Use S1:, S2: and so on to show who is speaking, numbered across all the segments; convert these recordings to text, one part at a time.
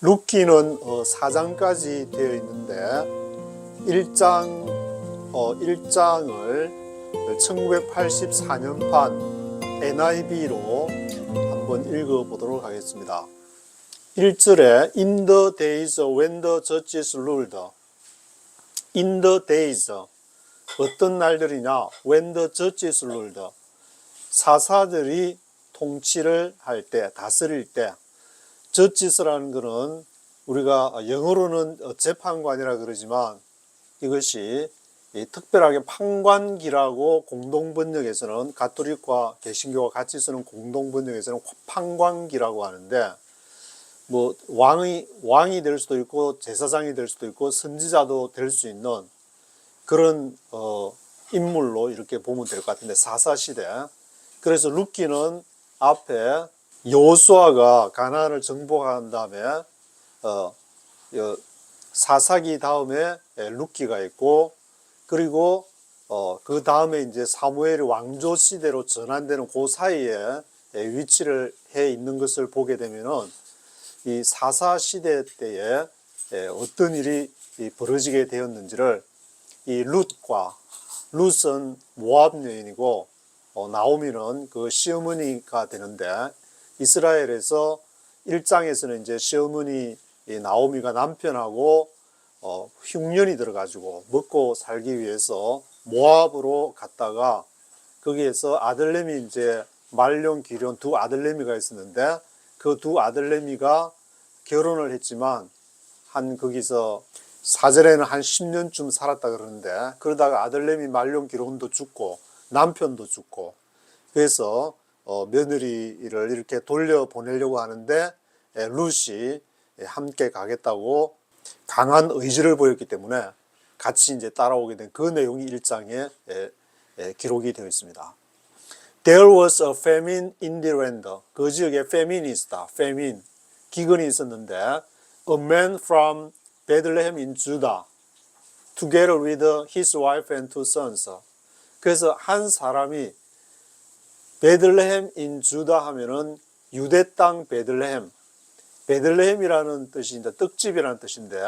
S1: 룻기는 4장까지 되어 있는데 1장을 1984년판 NIV로 한번 읽어보도록 하겠습니다. 1절에 In the days when the judges ruled. In the days, 어떤 날들이냐? When the judges ruled. 사사들이 통치를 할 때, 다스릴 때. judges라는 것은 우리가 영어로는 재판관이라 그러지만 이것이 특별하게 판관기라고 공동번역에서는 가톨릭과 개신교가 같이 쓰는 공동번역에서는 판관기라고 하는데, 뭐 왕이 될 수도 있고 제사장이 될 수도 있고 선지자도 될 수 있는 그런 인물로 이렇게 보면 될 것 같은데, 사사시대. 그래서 룻기는 앞에 여호수아가 가나안을 정복한 다음에 사사기 다음에 룻기가 있고, 그리고 그 다음에 이제 사무엘이 왕조 시대로 전환되는 그 사이에 위치를 해 있는 것을 보게 되면은 이 사사 시대 때에 어떤 일이 벌어지게 되었는지를, 이 룻은 모압 여인이고 나오미는 그 시어머니가 되는데, 이스라엘에서 1장에서는 이제 시어머니 나오미가 남편하고 흉년이 들어가지고 먹고 살기 위해서 모압으로 갔다가 거기에서 아들내미 이제 말론, 기런 두 아들내미가 있었는데, 그 두 아들내미가 결혼을 했지만 거기서 사절에는 한 10년쯤 살았다 그러는데, 그러다가 아들내미 말론, 기런도 죽고 남편도 죽고, 그래서 며느리를 이렇게 돌려보내려고 하는데 룻이 함께 가겠다고 강한 의지를 보였기 때문에 같이 이제 따라오게 된 그 내용이 1장에 기록이 되어 있습니다. There was a famine in the land. 그 지역에 famine이 있었다. famine, 기근이 있었는데, a man from Bethlehem in Judah, together with his wife and two sons. 그래서 한 사람이 베들레헴 인 주다 하면은 유대 땅 베들레헴, 베들레헴이라는 뜻이 이제 떡집이라는 뜻인데,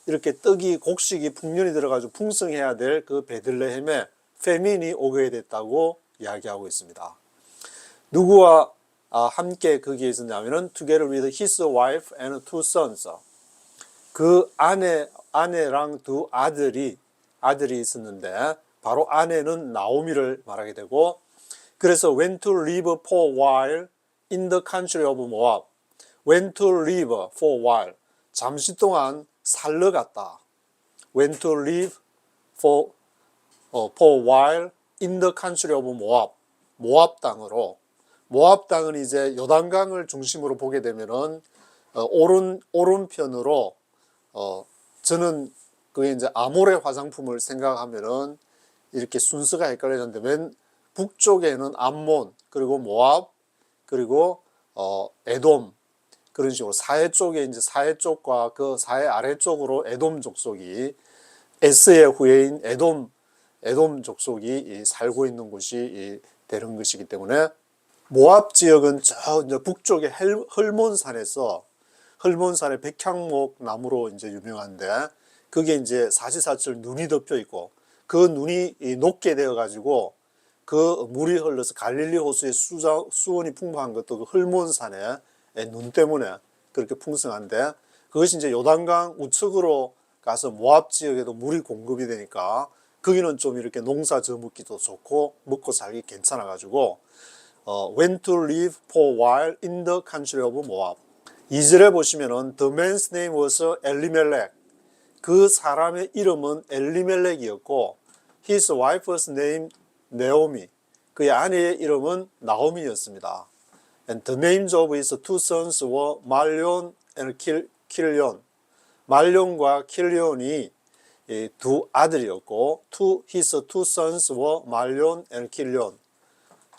S1: 이렇게 곡식이 풍년이 들어가지고 풍성해야 될 그 베들레헴에 페민이 오게 됐다고 이야기하고 있습니다. 누구와 함께 거기에 있었냐면은 together with his wife and two sons. 그 아내랑 두 아들이 있었는데, 바로 아내는 나오미를 말하게 되고, 그래서 went to live for a while in the country of Moab. went to live for a while. 잠시 동안 살러 갔다. went to live for a while in the country of Moab. 모압 땅으로. 모압 땅은 이제 요단강을 중심으로 보게 되면은 오른편으로 저는 그게 이제 아모레 화장품을 생각하면은 이렇게 순서가 헷갈려졌는데, 맨 북쪽에는 암몬, 그리고 모압, 그리고 에돔, 그런 식으로 사해 쪽에 이제 사해 쪽과 그 사해 아래쪽으로 에돔 족속이, 에스의 후예인 에돔 족속이 살고 있는 곳이 되는 것이기 때문에, 모압 지역은 저 이제 북쪽의 헐몬산의 백향목 나무로 이제 유명한데, 그게 이제 사시사철 눈이 덮여 있고, 그 눈이 녹게 되어 가지고 그 물이 흘러서 갈릴리 호수의 수온이 풍부한 것도 그 헐몬산의 눈 때문에 그렇게 풍성한데, 그것이 이제 요단강 우측으로 가서 모압 지역에도 물이 공급이 되니까 거기는 좀 이렇게 농사 저묻기도 좋고 먹고 살기 괜찮아 가지고 went to live for a while in the country of Moab. 2절에 보시면은 the man's name was 엘리멜렉. 그 사람의 이름은 엘리멜렉이었고, his wife's name 네오미, 그의 아내의 이름은 나오미였습니다. And the names of his two sons were 말론 and 킬리온. 말론과 킬리온이 두 아들이었고, his two sons were 말론 and 킬리온.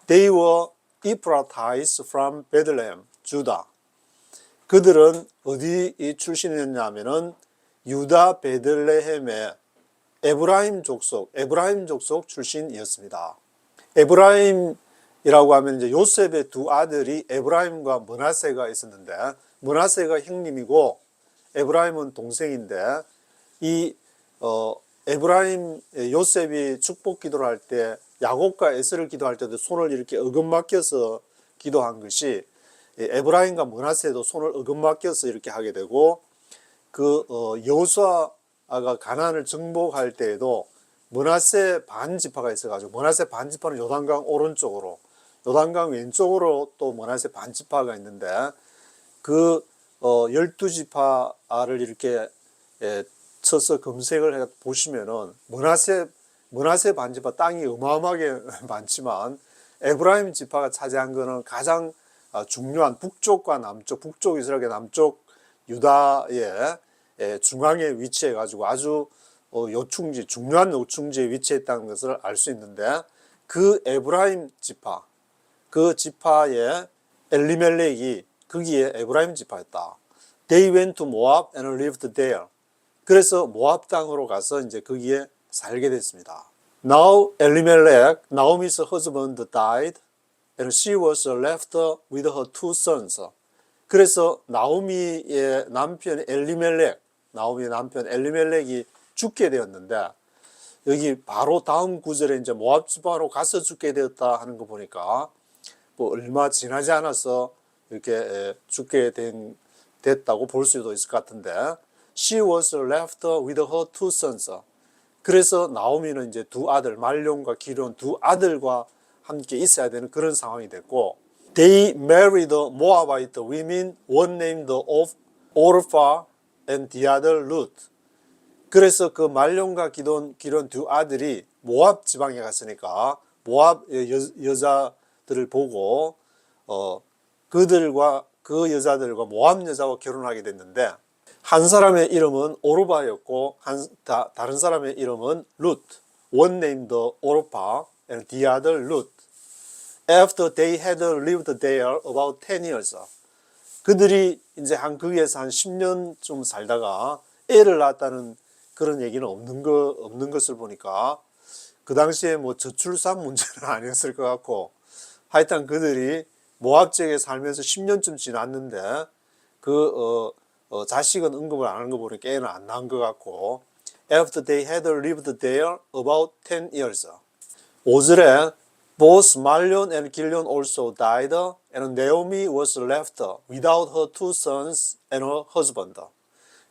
S1: They were Ephrathites from Bethlehem, Judah. 그들은 어디 출신이었냐면은 유다 베들레헴의 에브라임 족속 출신이었습니다. 에브라임이라고 하면 이제 요셉의 두 아들이 에브라임과 므낫세가 있었는데, 므낫세가 형님이고 에브라임은 동생인데 이 에브라임 요셉이 축복 기도를 할 때 야곱과 에서를 기도할 때도 손을 이렇게 어긋맞겨서 기도한 것이 에브라임과 므낫세도 손을 어긋맞겨서 이렇게 하게 되고 여호수아가 가나안을 정복할 때에도 므낫세 반 지파가 있어가지고 므낫세 반 지파는 요단강 오른쪽으로 요단강 왼쪽으로 또 므낫세 반 지파가 있는데 그 12지파를 이렇게 쳐서 검색을 해 보시면은 므낫세 반 지파 땅이 어마어마하게 많지만 에브라임 지파가 차지한 거는 가장 중요한 북쪽과 남쪽, 북쪽 이스라엘의 남쪽 유다의 중앙에 위치해 가지고 아주 요충지, 중요한 요충지에 위치했다는 것을 알 수 있는데 그 에브라임 지파, 그 지파의 엘리멜렉이 거기에 에브라임 지파였다. They went to Moab and lived there. 그래서 모압 땅으로 가서 이제 거기에 살게 됐습니다. Now Elimelech, Naomi's husband, died, and she was left with her two sons. 그래서 나오미의 남편 엘리멜렉이 죽게 되었는데 여기 바로 다음 구절에 이제 모압 지파로 가서 죽게 되었다 하는 거 보니까 뭐 얼마 지나지 않아서 이렇게 죽게 됐다고 볼 수도 있을 것 같은데 She was left with her two sons. 그래서 나오미는 이제 두 아들 말론과 기론 두 아들과 함께 있어야 되는 그런 상황이 됐고 They married Moabite women, one named Orpha and the other Ruth. 그래서 그 말론과 기론 두 아들이 모압 지방에 갔으니까 모압 여자들을 보고 그들과 그 여자들과 모압 여자와 결혼하게 됐는데 한 사람의 이름은 오르바였고 다른 사람의 이름은 룻. One named Orpha and the other Ruth. After they had lived there about 10 years. 그들이 이제 거기에서 한 10년쯤 살다가 애를 낳았다는 그런 얘기는 없는 것을 보니까 그 당시에 뭐 저출산 문제는 아니었을 것 같고 하여튼 그들이 모압 지역에 살면서 10년쯤 지났는데 자식은 응급을 안 하는 거 보니까 애는 안 낳은 것 같고 After they had lived there about 10 years. 5절에 Both Mahlon and Chilion also died, and Naomi was left without her two sons and her husband.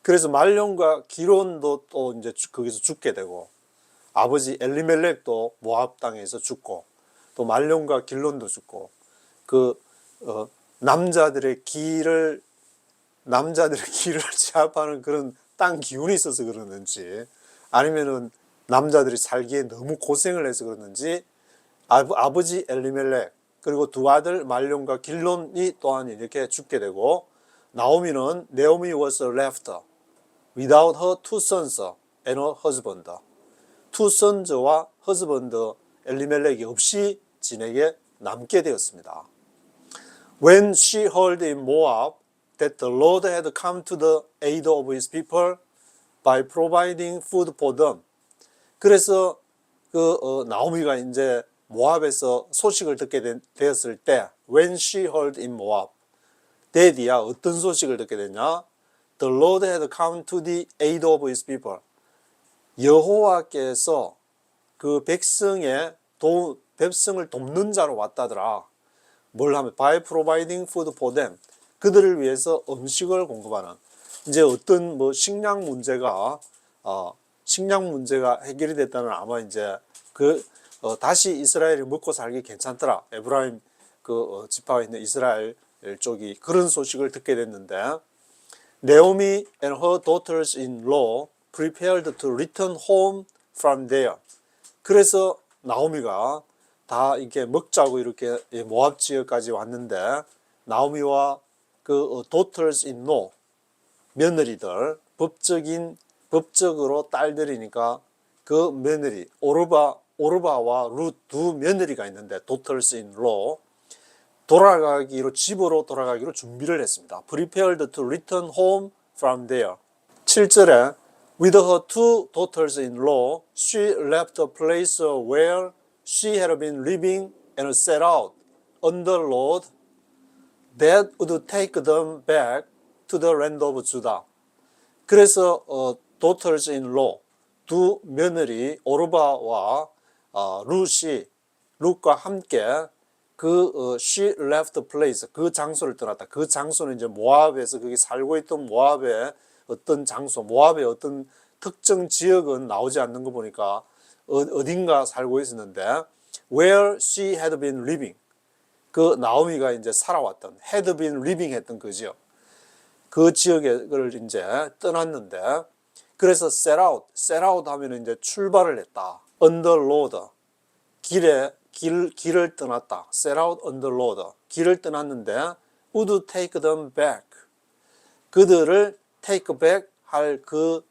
S1: 그래서 말론과 기론도 또 이제 거기서 죽게 되고 아버지 엘리멜렉도 모압 땅에서 죽고 또 말론과 길론도 죽고 남자들의 길을 제압하는 그런 땅 기운이 있어서 그러는지 아니면은 남자들이 살기에 너무 고생을 해서 그러는지 아버지 엘리멜렉 그리고 두 아들 말론과 길론이 또한 이렇게 죽게 되고 나오미는 Naomi was left without her two sons and her husband. two sons와 husband 엘리멜렉이 없이 진에게 남게 되었습니다. When she heard in Moab that the Lord had come to the aid of his people by providing food for them. 그래서 나오미가 이제 모압에서 소식을 듣게 되었을 때 when she heard in Moab 데디야 어떤 소식을 듣게 됐냐? The Lord had come to the aid of his people. 여호와께서 그 백성을 돕는 자로 왔다더라. 뭘 하면 by providing food for them. 그들을 위해서 음식을 공급하는 이제 어떤 식량 문제가 해결이 됐다는 아마 이제 다시 이스라엘이 먹고 살기 괜찮더라. 에브라임 지파가 있는 이스라엘 쪽이 그런 소식을 듣게 됐는데 Naomi and her daughters-in-law prepared to return home from there. 그래서 나오미가 다 이렇게 먹자고 이렇게 모압 지역까지 왔는데 나오미와 daughters-in-law 며느리들 법적으로 딸들이니까 그 며느리 오르바와 룻 두 며느리가 있는데 daughters-in-law 집으로 돌아가기로 준비를 했습니다. Prepared to return home from there. 7절에 With her two daughters-in-law, she left a place where she had been living and set out on the road that would take them back to the land of Judah. 그래서 daughters in law, 두 며느리 오르바와 룻과 함께 she left the place, 그 장소를 떠났다. 그 장소는 이제 모압에서 거기 살고 있던 모압의 어떤 장소, 모압의 어떤 특정 지역은 나오지 않는 거 보니까 어딘가 살고 있었는데 where she had been living, 그 나오미가 이제 살아왔던 had been living 했던 그 지역, 그 지역을 이제 떠났는데, 그래서 set out 하면 이제 출발을 했다. on the road, 길을 떠났다. set out on the road, 길을 떠났는데 would take them back, 그들을 take back 할 그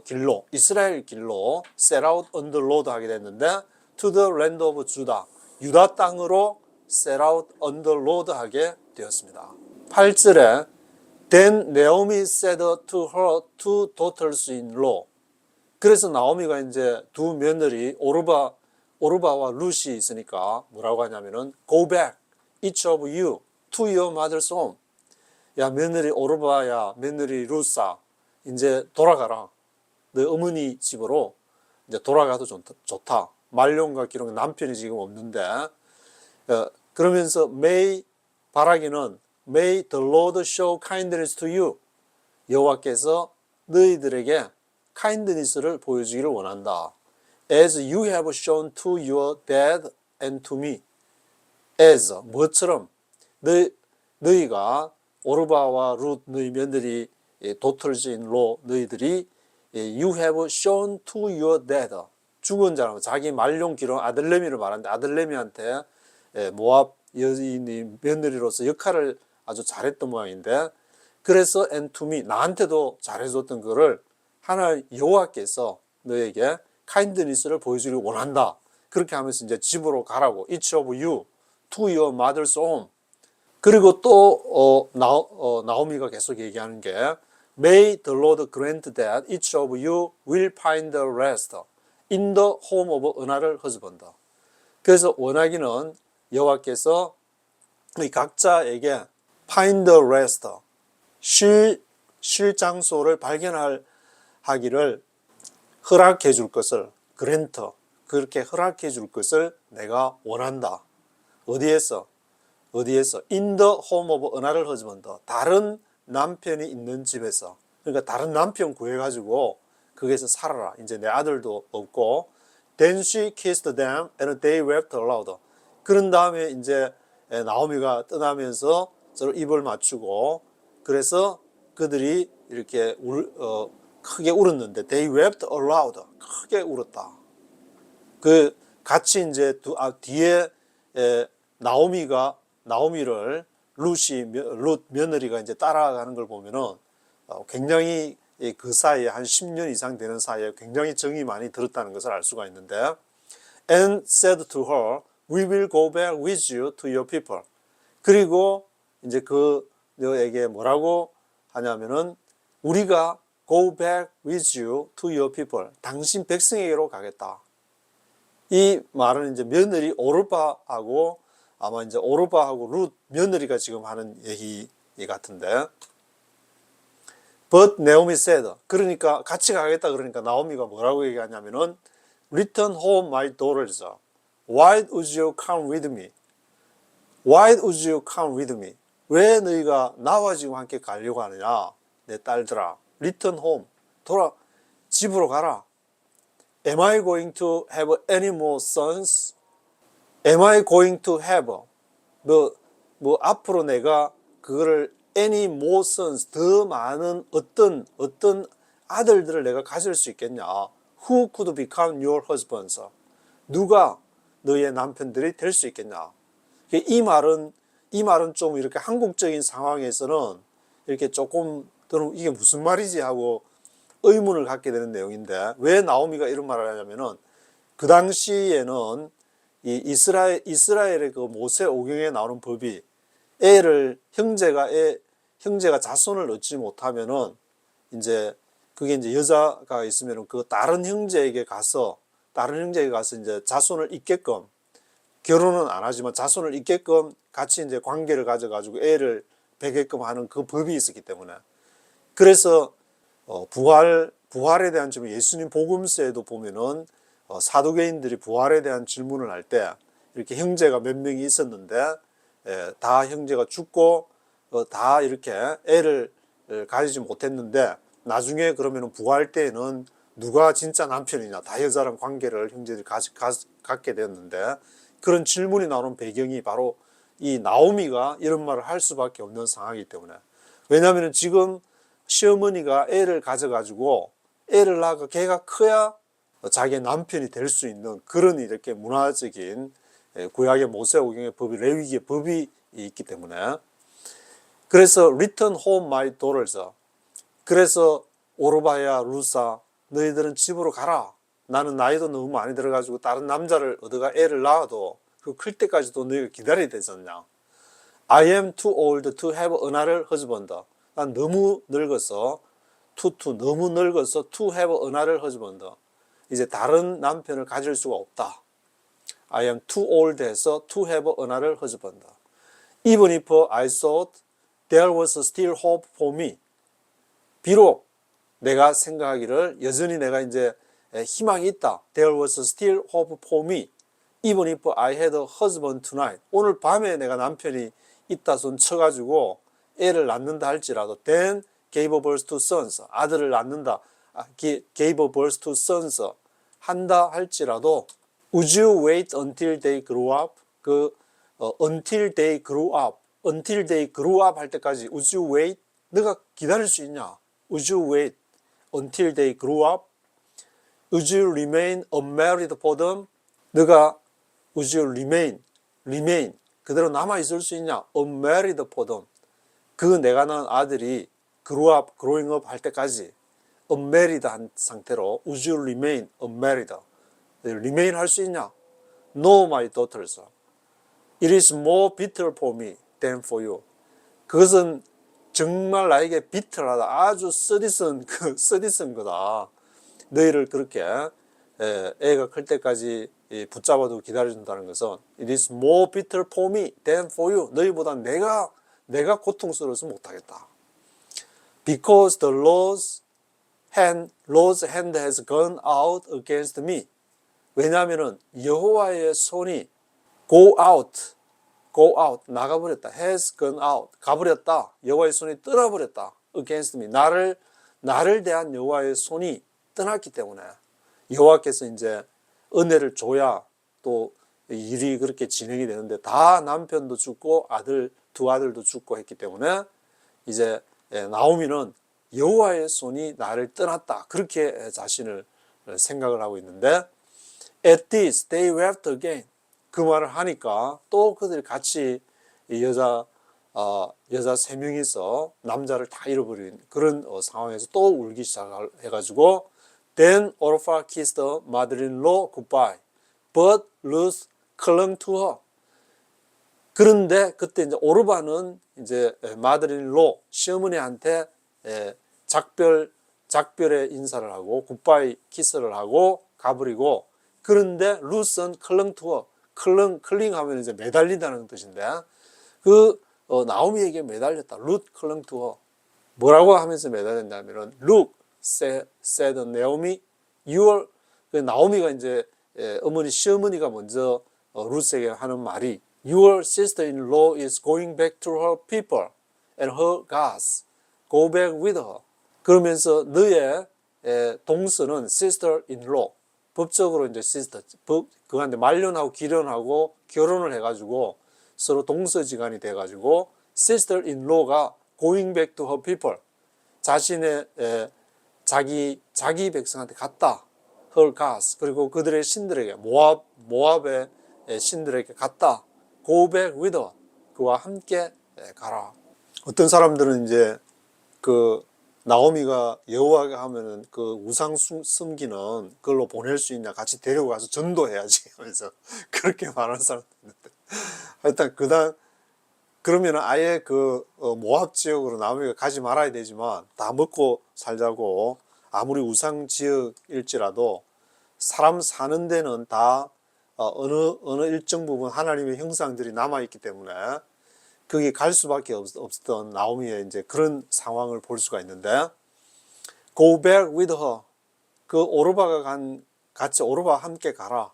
S1: 길로, 이스라엘 길로 set out on the road 하게 됐는데 to the land of Judah, 유다 땅으로 set out on the road 하게 되었습니다. 8절에 Then Naomi said to her two daughters-in-law, 그래서 나오미가 이제 두 며느리 오르바와 룻이 있으니까 뭐라고 하냐면은 Go back, each of you, to your mother's home. 야 며느리 오르바야, 며느리 룻아, 이제 돌아가라. 너 어머니 집으로 이제 돌아가도 좋다. 말론과 기록, 남편이 지금 없는데, 그러면서 바라기는 May the Lord show kindness to you. 여호와께서 너희들에게 kindness를 보여주기를 원한다. As you have shown to your dad and to me. As, 뭐처럼 너희가 오르바와 룻 너희 며느리 daughters in law 너희들이 you have shown to your dad. 죽은 자는 자기 말용 기록 아들내미를 말하는데 아들내미한테 모압 여인이 며느리로서 역할을 아주 잘했던 모양인데, 그래서 and to me, 나한테도 잘해줬던 거를 하나님 여호와께서 너에게 kindness를 보여주기를 원한다. 그렇게 하면서 이제 집으로 가라고. Each of you to your mother's home. 그리고 또 나오미가 계속 얘기하는 게 May the Lord grant that each of you will find rest in the home of another husband. 그래서 원하기는 여호와께서 각자에게 find rest, 쉴 장소를 발견하기를 허락해 줄 것을, grant, 그렇게 허락해 줄 것을 내가 원한다. 어디에서? In the home of another husband. 다른 남편이 있는 집에서. 그러니까 다른 남편 구해가지고 거기에서 살아라. 이제 내 아들도 없고. Then she kissed them and they wept aloud. 그런 다음에 이제 나오미가 떠나면서 서로 입을 맞추고, 그래서 그들이 이렇게 크게 울었는데 they wept aloud. 크게 울었다. 그 같이 이제 뒤에 나오미를 룻 며느리가 이제 따라가는 걸 보면은 굉장히 그 사이에 한 10년 이상 되는 사이에 굉장히 정이 많이 들었다는 것을 알 수가 있는데, and said to her, we will go back with you to your people. 그리고 이제 너에게 뭐라고 하냐면은 우리가 go back with you to your people. 당신 백성에게로 가겠다. 이 말은 이제 며느리 오르바하고 아마 이제 오르바하고 룻 며느리가 지금 하는 얘기 같은데, but Naomi said, 그러니까 같이 가겠다 그러니까 나오미가 뭐라고 얘기하냐면은 return home my daughters. Why would you come with me? Why would you come with me? 왜 너희가 나와 지금 함께 가려고 하느냐? 내 딸들아, return home. 집으로 가라. Am I going to have any more sons? Am I going to have? 앞으로 내가 그거를 any more sons, 더 많은 어떤 아들들을 내가 가질 수 있겠냐? Who could become your husbands? 누가 너의 남편들이 될 수 있겠냐? 이 말은 좀 이렇게 한국적인 상황에서는 이렇게 조금 이게 무슨 말이지 하고 의문을 갖게 되는 내용인데, 왜 나오미가 이런 말을 하냐면은 그 당시에는 이 이스라엘의 그 모세 오경에 나오는 법이 형제가 자손을 얻지 못하면은 이제 그게 이제 여자가 있으면은 그 다른 형제에게 가서 이제 자손을 잇게끔, 결혼은 안 하지만 자손을 잇게끔 같이 이제 관계를 가져가지고 애를 베게끔 하는 그 법이 있었기 때문에, 그래서 부활에 대한 질문, 예수님 복음서에도 보면은 사두개인들이 부활에 대한 질문을 할 때 이렇게 형제가 몇 명이 있었는데 다 형제가 죽고 다 이렇게 애를 가지지 못했는데 나중에 그러면은 부활 때에는 누가 진짜 남편이냐, 다 여자랑 관계를 형제들이 갖게 되었는데 그런 질문이 나오는 배경이 바로 이 나오미가 이런 말을 할 수밖에 없는 상황이기 때문에, 왜냐하면 지금 시어머니가 애를 가져가지고 애를 낳아가 걔가 커야 자기의 남편이 될 수 있는 그런 이렇게 문화적인 구약의 모세오경의 법이, 레위기의 법이 있기 때문에, 그래서 return home my daughters, 그래서 오르바야 루사 너희들은 집으로 가라, 나는 나이도 너무 많이 들어가지고 다른 남자를 얻어가 애를 낳아도 그 클 때까지도 너희가 기다려야 되지 않냐. I am too old to have another husband, 난 너무 늙어서 너무 늙어서 to have another husband, 이제 다른 남편을 가질 수가 없다. I am too old 해서 to have another husband. Even if I thought there was still hope for me, 비록 내가 생각하기를 여전히 내가 이제 희망이 있다. There was still hope for me, even if I had a husband tonight. 오늘 밤에 내가 남편이 있다 손 쳐가지고 애를 낳는다 할지라도, then gave birth to sons, 아들을 낳는다, gave birth to sons 한다 할지라도, would you wait until they grew up? until they grew up, until they grew up 할 때까지 would you wait? 너가 기다릴 수 있냐? Would you wait until they grew up? Would you remain unmarried for them? 너가 would you remain 그대로 남아 있을 수 있냐? unmarried for them, 그 내가 낳은 아들이 growing up 할 때까지 unmarried 한 상태로 would you remain unmarried, remain 할 수 있냐? No, my daughters, it is more bitter for me than for you. 그것은 정말 나에게 비틀하다, 아주 쓰디쓴 거다. 너희를 그렇게 애가 클 때까지 붙잡아두고 기다려준다는 것은 it is more bitter for me than for you. 너희보다 내가 고통스러워서 못하겠다. Because the Lord's hand has gone out against me. 왜냐하면은 여호와의 손이 go out 나가버렸다. has gone out, 가버렸다. 여호와의 손이 떠나버렸다. against me, 나를 대한 여호와의 손이 떠났기 때문에, 여호와께서 이제 은혜를 줘야 또 일이 그렇게 진행이 되는데 다 남편도 죽고 두 아들도 죽고 했기 때문에 이제 나오미는 여호와의 손이 나를 떠났다, 그렇게 자신을 생각을 하고 있는데, at this they wept again. 그 말을 하니까 또 그들이 같이 여자 3명이서 남자를 다 잃어버린 그런 상황에서 또 울기 시작해가지고, then Orpha kissed her mother-in-law goodbye, but Ruth clung to her. 그런데 그때 이제 오르바는 이제 mother-in-law, 시어머니한테 작별의 인사를 하고 굿바이 키스를 하고 가버리고, 그런데 루스는 clung to her, 클링하면 이제 매달린다는 뜻인데, 나오미에게 매달렸다. 룻 클링 투어. 뭐라고 하면서 매달렸냐면은, Look, said Naomi, 나오미가 이제 시어머니가 먼저 룻에게 하는 말이, Your sister-in-law is going back to her people and her gods. Go back with her. 그러면서 너의 동서는 sister-in-law, 법적으로 이제 그한테 말년하고 기련하고 결혼을 해가지고 서로 동서지간이 돼가지고 sister-in-law가 going back to her people, 자신의 자기 백성한테 갔다. her gods, 그리고 그들의 신들에게, 모압의 신들에게 갔다. go back with her, 그와 함께 가라. 어떤 사람들은 이제 나오미가 여호와가 하면은 그 우상 숨기는 그걸로 보낼 수 있냐, 같이 데리고 가서 전도해야지 하면서 그렇게 말하는 사람도 있는데, 하여튼 그러면은 아예 모압 지역으로 나오미가 가지 말아야 되지만, 다 먹고 살자고 아무리 우상 지역일지라도 사람 사는 데는 다 어느 일정 부분 하나님의 형상들이 남아있기 때문에 거기 갈 수밖에 없었던 나오미의 이제 그런 상황을 볼 수가 있는데, go back with her. 그 오르바가 같이 오르바와 함께 가라.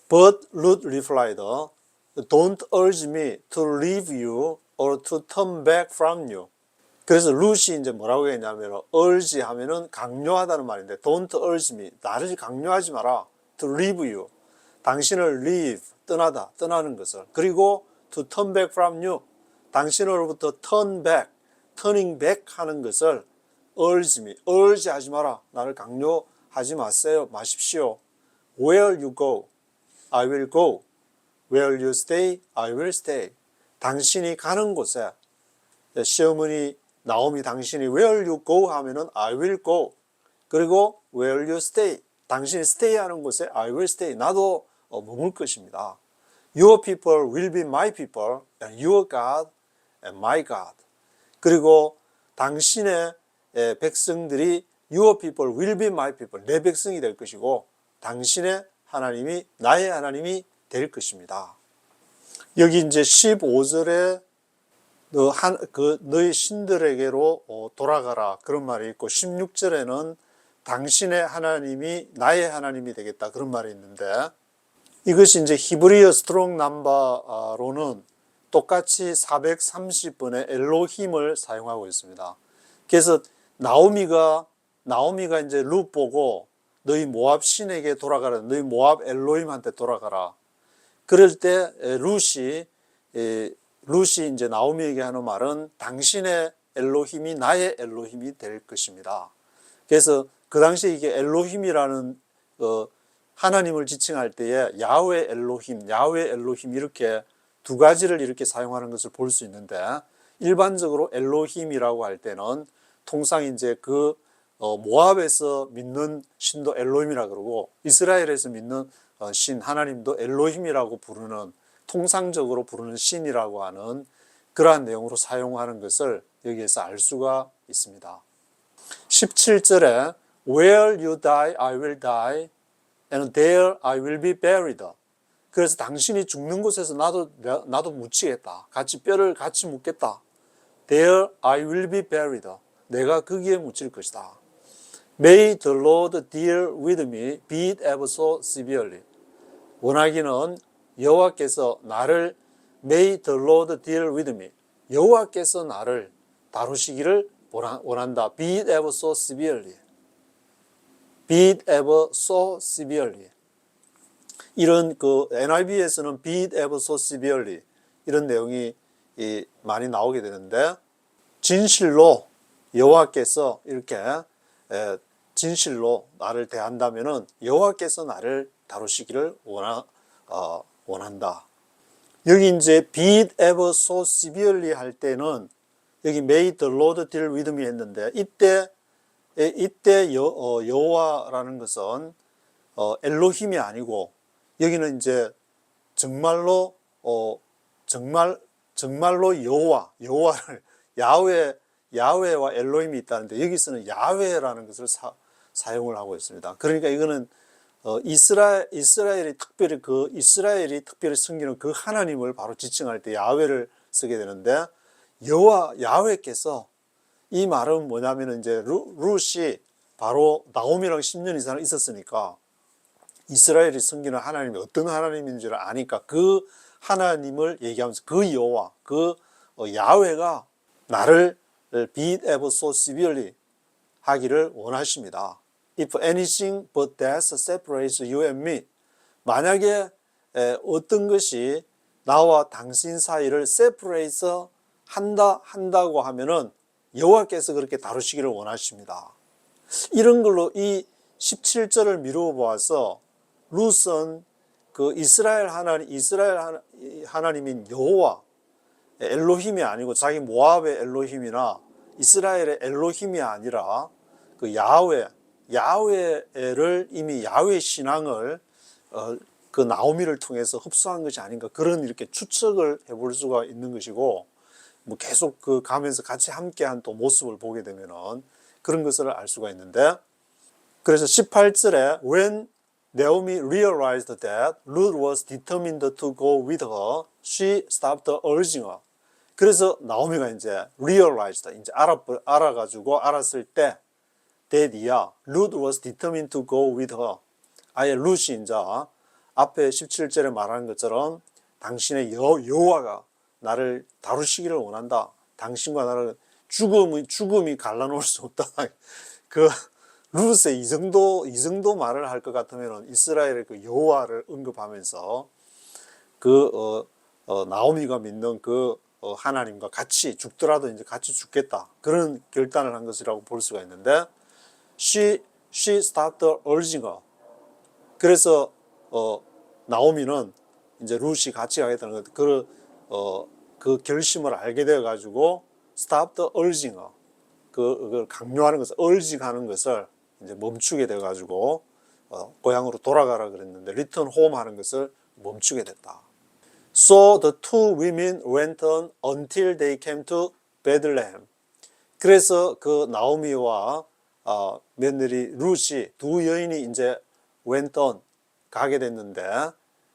S1: But Ruth replied, don't urge me to leave you or to turn back from you. 그래서 룻이 이제 뭐라고 했냐면 urge 하면은 강요하다는 말인데 don't urge me. 나를 강요하지 마라. to leave you. 당신을 leave, 떠나는 것을. 그리고 to turn back from you. 당신으로부터 turn back, turning back 하는 것을 urge me, urge 하지 마라. 나를 강요하지 마십시오. Where you go, I will go. Where you stay, I will stay. 당신이 가는 곳에 시어머니 나오미 당신이 where you go 하면은 I will go. 그리고 where you stay, 당신이 stay 하는 곳에 I will stay. 나도 머물 것입니다. Your people will be my people and your God and my God. 그리고 당신의 백성들이 your people will be my people. 내 백성이 될 것이고 당신의 하나님이 나의 하나님이 될 것입니다. 여기 이제 15절에 너희 신들에게로 돌아가라 그런 말이 있고 16절에는 당신의 하나님이 나의 하나님이 되겠다 그런 말이 있는데 이것이 이제 히브리어 스트롱 넘버로는 똑같이 430번의 엘로힘을 사용하고 있습니다. 그래서 나오미가 이제 룻 보고 너희 모압 신에게 돌아가라. 너희 모압 엘로힘한테 돌아가라. 그럴 때 룻이 이제 나오미에게 하는 말은 당신의 엘로힘이 나의 엘로힘이 될 것입니다. 그래서 그 당시에 이게 엘로힘이라는 하나님을 지칭할 때에 야훼 엘로힘 이렇게 두 가지를 이렇게 사용하는 것을 볼 수 있는데 일반적으로 엘로힘이라고 할 때는 통상 이제 그 모압에서 믿는 신도 엘로힘이라 그러고 이스라엘에서 믿는 신 하나님도 엘로힘이라고 부르는 통상적으로 부르는 신이라고 하는 그러한 내용으로 사용하는 것을 여기에서 알 수가 있습니다. 17절에 Where you die, I will die, and there I will be buried. 그래서 당신이 죽는 곳에서 나도 묻히겠다. 뼈를 같이 묻겠다. There I will be buried. 내가 거기에 묻힐 것이다. May the Lord deal with me, be it ever so severely. 원하기는 여호와께서 나를 May the Lord deal with me. 여호와께서 나를 다루시기를 원한다. Be it ever so severely. Be it ever so severely. 이런 NIV에서는 be it ever so severely 이런 내용이 많이 나오게 되는데 진실로 여호와께서 이렇게 진실로 나를 대한다면은 여호와께서 나를 다루시기를 원한다. 여기 이제 be it ever so severely 할 때는 여기 may the Lord deal with me 했는데 이때 여호와라는 것은 엘로힘이 아니고 여기는 이제 정말로 여호와를 야훼와 엘로힘이 있다는데 여기서는 야훼라는 것을 사용을 하고 있습니다. 그러니까 이거는 이스라엘이 특별히 섬기는 그 하나님을 바로 지칭할 때 야훼를 쓰게 되는데 야훼께서 이 말은 뭐냐면 이제 룻이 바로 나오미랑 10년 이상 있었으니까 이스라엘이 섬기는 하나님이 어떤 하나님인지를 아니까 그 하나님을 얘기하면서 그 여호와, 야훼가 나를 be it ever so severely 하기를 원하십니다. If anything but death separates you and me. 만약에 어떤 것이 나와 당신 사이를 separate 한다고 하면은 여호와께서 그렇게 다루시기를 원하십니다. 이런 걸로 이 17절을 미루어 보아서 룻은 그 이스라엘 하나님인 여호와 엘로힘이 아니고 자기 모압의 엘로힘이나 이스라엘의 엘로힘이 아니라 그 야훼를 이미 야훼 신앙을 그 나오미를 통해서 흡수한 것이 아닌가 그런 이렇게 추측을 해볼 수가 있는 것이고 뭐 계속 가면서 같이 함께한 또 모습을 보게 되면은 그런 것을 알 수가 있는데 그래서 18절에 When Naomi realized that Ruth was determined to go with her, she stopped urging her. 그래서 나오미가 이제 realized, 이제 알았을 때 dad이야. Ruth was determined to go with her. 아예 룻이 이제 앞에 17절에 말하는 것처럼 당신의 여호와가 나를 다루시기를 원한다. 당신과 나를 죽음이 갈라놓을 수 없다. 그 룻의 이 정도 말을 할 것 같으면 이스라엘의 그 여호와를 언급하면서 나오미가 믿는 하나님과 같이 죽더라도 이제 같이 죽겠다. 그런 결단을 한 것이라고 볼 수가 있는데, she stopped urging her. 그래서 나오미는 이제 룻이 같이 가겠다는 그 결심을 알게 되어 가지고 stopped urging her. 그걸 강요하는 것을 urging하는 것을 이제 멈추게 돼 가지고 고향으로 돌아가라 그랬는데 return home 하는 것을 멈추게 됐다. So the two women went on until they came to Bethlehem. 그래서 그 나오미와 며느리 룻이 두 여인이 이제 went on 가게 됐는데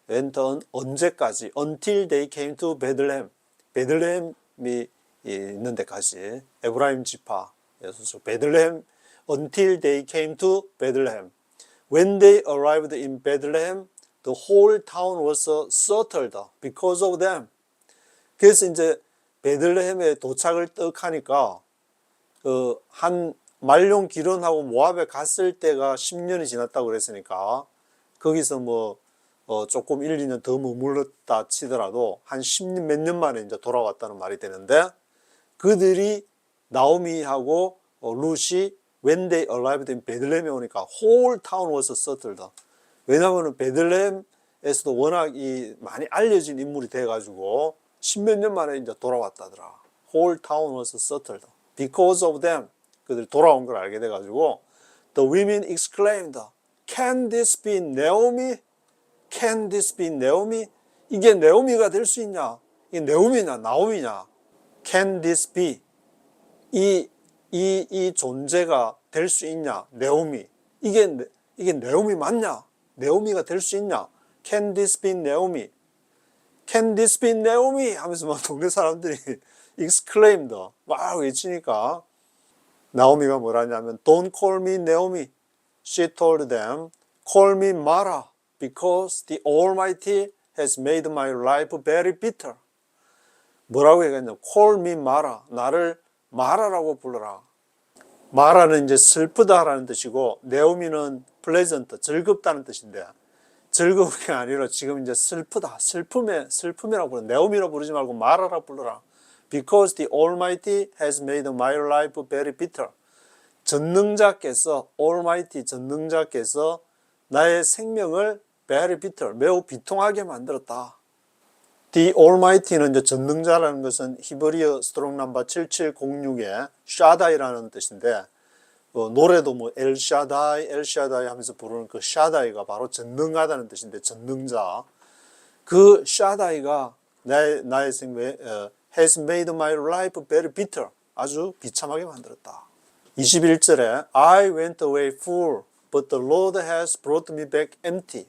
S1: went on 언제까지? Until they came to Bethlehem. 베들레헴이 있는 데까지 에브라임 지파에서 베들레헴 until they came to Bethlehem. When they arrived in Bethlehem, the whole town was settled because of them. 그래서 이제 베들레헴에 도착을 떡 하니까 한 말용 기론하고 모압에 갔을 때가 10년이 지났다고 그랬으니까 거기서 조금 1, 2년 더 머물렀다 치더라도 한 10년 몇 년 만에 이제 돌아왔다는 말이 되는데, 그들이 나오미하고 룻이 when they arrived in 베들레헴에 오니까 whole town was settled. 왜냐하면 베들레헴에서도 워낙 많이 알려진 인물이 돼가지고 10몇 년 만에 이제 돌아왔다더라. whole town was settled because of them. 그들이 돌아온 걸 알게 돼가지고 the women exclaimed, Can this be Naomi? Can this be Naomi? 이게 네오미가 될 수 있냐? 이게 네오미냐, 나오미냐? Can this be? 이 존재가 될 수 있냐? 네오미. 이게 네오미 맞냐? 네오미가 될 수 있냐? Can this be Naomi? Can this be Naomi? 하면서 막 동네 사람들이 exclaimed 막 외치니까 나오미가 뭐라냐면 Don't call me Naomi. She told them, Call me Mara, because the Almighty has made my life very bitter. 뭐라고 얘기했냐? Call me Mara. 나를 마라라고 불러라. 마라는 이제 슬프다라는 뜻이고, 네오미는 pleasant, 즐겁다는 뜻인데, 즐거운 게 아니라 지금 이제 슬프다, 슬픔이라고 부르. 네오미라고 부르지 말고 마라라고 불러라. Because the Almighty has made my life very bitter. 전능자께서, Almighty 전능자께서 나의 생명을 very bitter, 매우 비통하게 만들었다. The Almighty는 이제 전능자라는 것은 히브리어 스트롱 넘버 7706의 샤다이라는 뜻인데, 노래도 엘샤다이 하면서 부르는 그 샤다이가 바로 전능하다는 뜻인데, 전능자. 그 샤다이가 나의 생명에 has made my life very bitter. 아주 비참하게 만들었다. 21절에 I went away full, but the Lord has brought me back empty.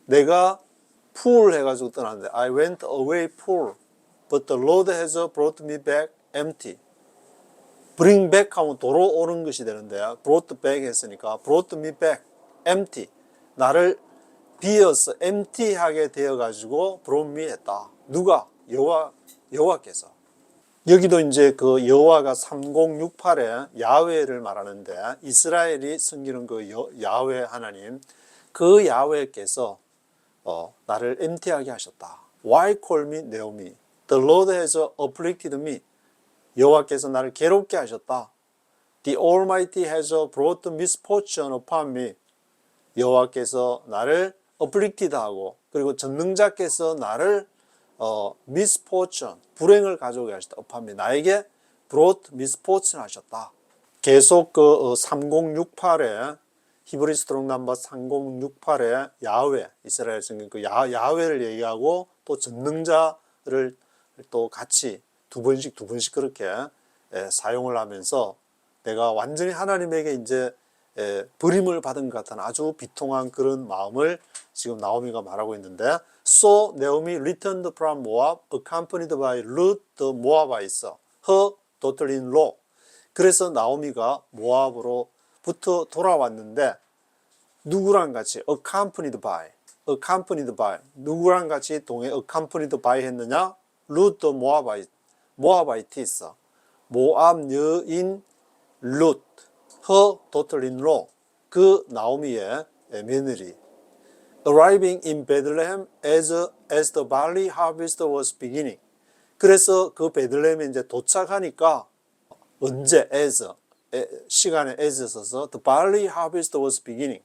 S1: 내가 full 해가지고 떠났는데 I went away full, but the Lord has brought me back empty. bring back 하면 돌아오는 것이 되는데 brought back 했으니까 brought me back empty. 나를 비어서 empty하게 되어가지고 brought me 했다. 누가? 여호와께서. 여기도 이제 그 여호와가 3068에 야훼를 말하는데 이스라엘이 섬기는 그 야훼 하나님, 그 야훼께서 나를 empty하게 하셨다. Why call me Naomi? The Lord has afflicted me. 여호와께서 나를 괴롭게 하셨다. The Almighty has brought misfortune upon me. 여호와께서 나를 afflicted 하고, 그리고 전능자께서 나를 misfortune, 불행을 가져오게 하셨다. upon me. 나에게 brought misfortune 하셨다. 계속 그 3068에 히브리 스트롱 넘버 3068에 야훼, 이스라엘 성경 그 야훼를 얘기하고 또 전능자를 또 같이 두 번씩 그렇게 사용을 하면서 내가 완전히 하나님에게 이제 버림을 받은 것 같은 아주 비통한 그런 마음을 지금 나오미가 말하고 있는데, So Naomi returned from Moab, accompanied by Ruth the Moabite, her daughter-in-law. 그래서 나오미가 모압으로 부터 돌아왔는데 누구랑 같이 accompanied by 누구랑 같이 accompanied by 했느냐? 루트 모아바이티스 모압 여인 루트 her daughter-in-law 그 나오미의 며느리 arriving in Bethlehem as the barley harvest was beginning. 그래서 그 베들레헴에 이제 도착하니까 언제 시간에 as 써서 the barley harvest was beginning.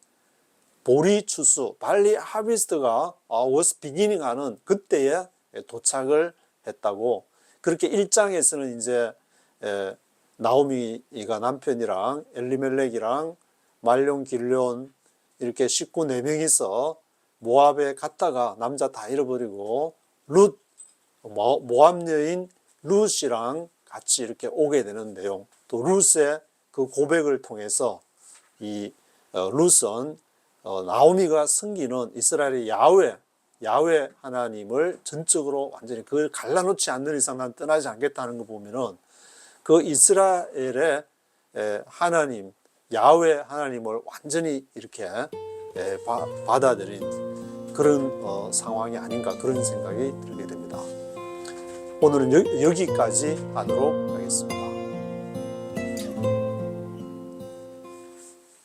S1: 보리 추수 barley harvest가 was beginning 하는 그때에 도착을 했다고. 그렇게 1장에서는 이제 나오미가 남편이랑 엘리멜렉이랑 말론 길론 이렇게 식구 4명이서 모압에 갔다가 남자 다 잃어버리고 모압 여인 룻이랑 같이 이렇게 오게 되는 내용. 또 룻의 그 고백을 통해서 이 룻은 나오미가 섬기는 이스라엘의 야훼 하나님을 전적으로 완전히 그걸 갈라놓지 않는 이상 난 떠나지 않겠다는 거 보면은 그 이스라엘의 하나님 야훼 하나님을 완전히 이렇게 받아들인 그런 상황이 아닌가 그런 생각이 들게 됩니다. 오늘은 여기까지 하도록 하겠습니다.